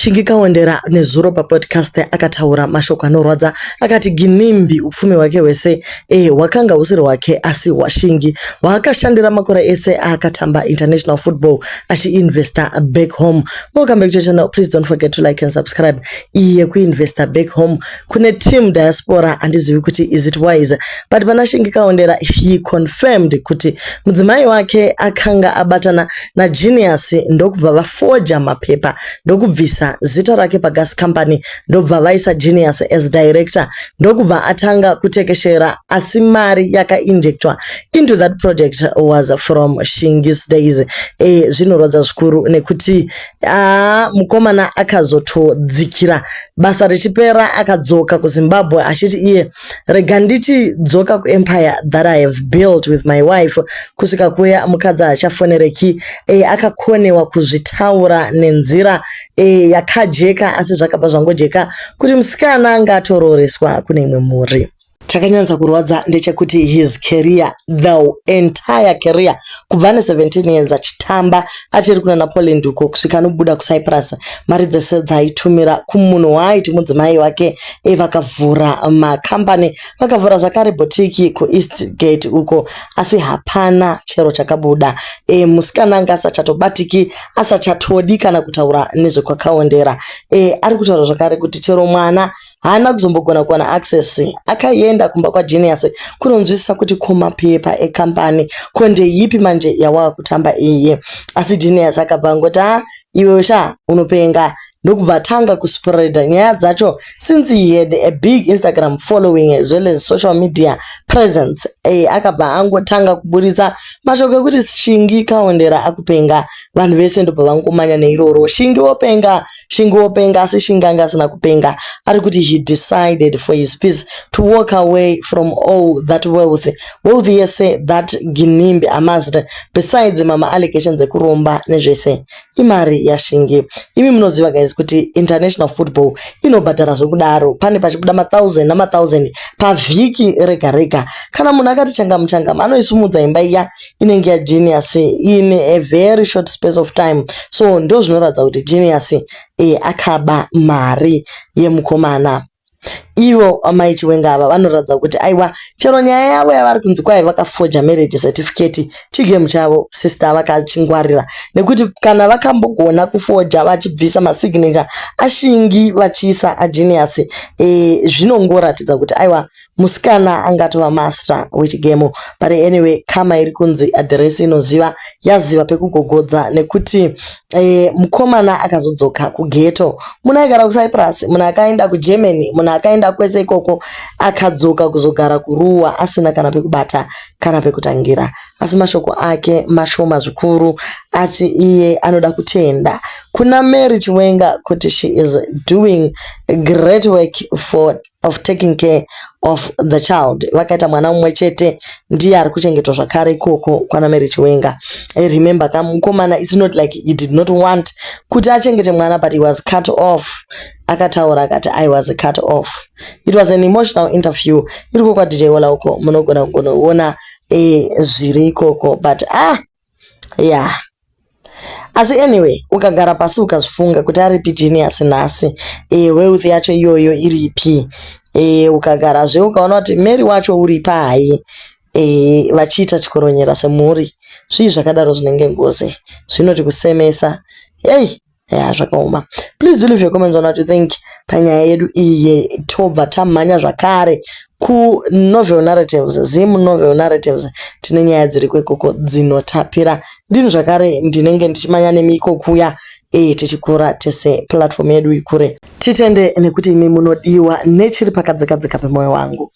Shingi Kaondera nezuro podcast akataura mashoko anorwadza akati Ginimbi upfumi wake wese wakanga usiri wake asi washingi waakashandira makore ese akatamba international football achiinvesta back home. Welcome back to the channel. Please don't forget to like and subscribe. Iye kuinvesta back home kune team diaspora andizivi kuti is it wise, but pana Shingi Kaondera he confirmed kuti mudzimai wake akanga abatana na Genius ndokubva vaforja mapepa ndokubvisa zita rake pagas company ndobva vaisa Genius as director ndokubva atanga kutekeshera asi mari yakainjectwa into that project was from Shingi's days. Zvinorodza zvikuru nekuti mukomana akazotodzikira basa richipera akadzoka kuZimbabwe achiti iye rega nditi dzoka kuempire that I have built with my wife kusvika kuya mukadzi achafonereki akakonewa kuzvitaura nenzira yakajeka asi zvakabva zvangojeka kuti musikana ngatororeswa kune imwe mhuri. Chakanyanza kurwadza ndechekuti his career, the entire career kubva ne17 years achitamba achiri kuna Poland uko kusvika anobuda kuCyprus mari dzese dzaitumira kumunhu waaiti mudzimai wake vakavhura makambani vakavhura zvakare botiki kuEastgate uko asi hapana chero chakabuda. Musikana anga asachatobatiki asachatodi kana kutaura nezvekwaKaondera. Ari kutaura zvakare kuti chero mwana haana kuzombogona kuwana access akaenda kumba kwa Genius kunonzwisisa kuti kumapepa ekambani konde yipi manje yawa kutamba iye asi Genius akabva ngoti iwe sha unopenga ndokubva tanga kuspreada nyaya dzacho since he had a big Instagram following as well as social media presence. Akabva angotanga kuburitsa mashoko ekuti Shingi Kaondera akupenga vanhu vese ndobva vangomanya neiroro Shingi wopenga asi Shingi anga asina kupenga. Ari kuti he decided for his peace to walk away from all that wealth yese that Ginimbi amassed besides mama allegations ekuromba nezvese imari yaShingi. Imi munoziva guys kuti international football inobhadhara zvekudaro pane pachibuda 1000 na 1000 pavhiki rega rega. Kana munhu akati changama anoisumudza imba iya inenge ya Genius in a very short space of time. So ndo zvinoratidza kuti Genius akaba mari yemukomana. Ivo amaiti wengava vanoratidza kuti aiwa chero nyaya yavo yavari kunzi kwai vakaforja marriage certificate chigemu chavo sister vakachingwarira nekuti kana vakambogona kuforja vachibvisa masignature aShingi vachiisa aGenius zvinongoratidza kuti aiwa musikana angatova master wechigemu. But anyway kama iri kunzi address inoziva yaziva pekugogodza nekuti mukomana akazodzoka kugeto munhu aigara kuCyprus munhu akaenda kuGermany munhu akaenda kwese ikoko akadzoka kuzogara kuruwa asina kana pekubata kana pekutangira asi mashoko ake mashoma zvikuru ati iye anoda kutenda kuna Mary Chiwenga kuti she is doing great work of taking care of the child. Vakaita mwana mumwe chete ndiye ari kuchengetwa zvakare ikoko kwana Mary Chiwenga. Remember kamukomana it's not like he did not want kuti achengete mwana but he was cut off. Akataura akati I was cut off. It was an emotional interview. Iriko kwa DJ Wala uko munogona kuona zviri ikoko but yeah. Asi anyway ukagara pasi ukazvifunga kuti aripi Genius nhasi wealth yacho iyoyo iripi ukagara zve ukaona kuti Mary wacho uripa hai vachiita chikoronyera semhuri zvii zvakadaro zvinenge ngozi zvinoti kusemesa zvakaoma. Please do leave your comments on what you think panyaya yedu iye tobva tamhanya zvakare ku novel narratives Zim novel narratives tine nyaya dziri kwekoko dzinotapira ndini zvakare ndinenge ndichimanya nemiko kuya tichikura tese platform yedu ikure titende nekuti imi munodiwa nechiri pakadzikadzika pemoyo wangu.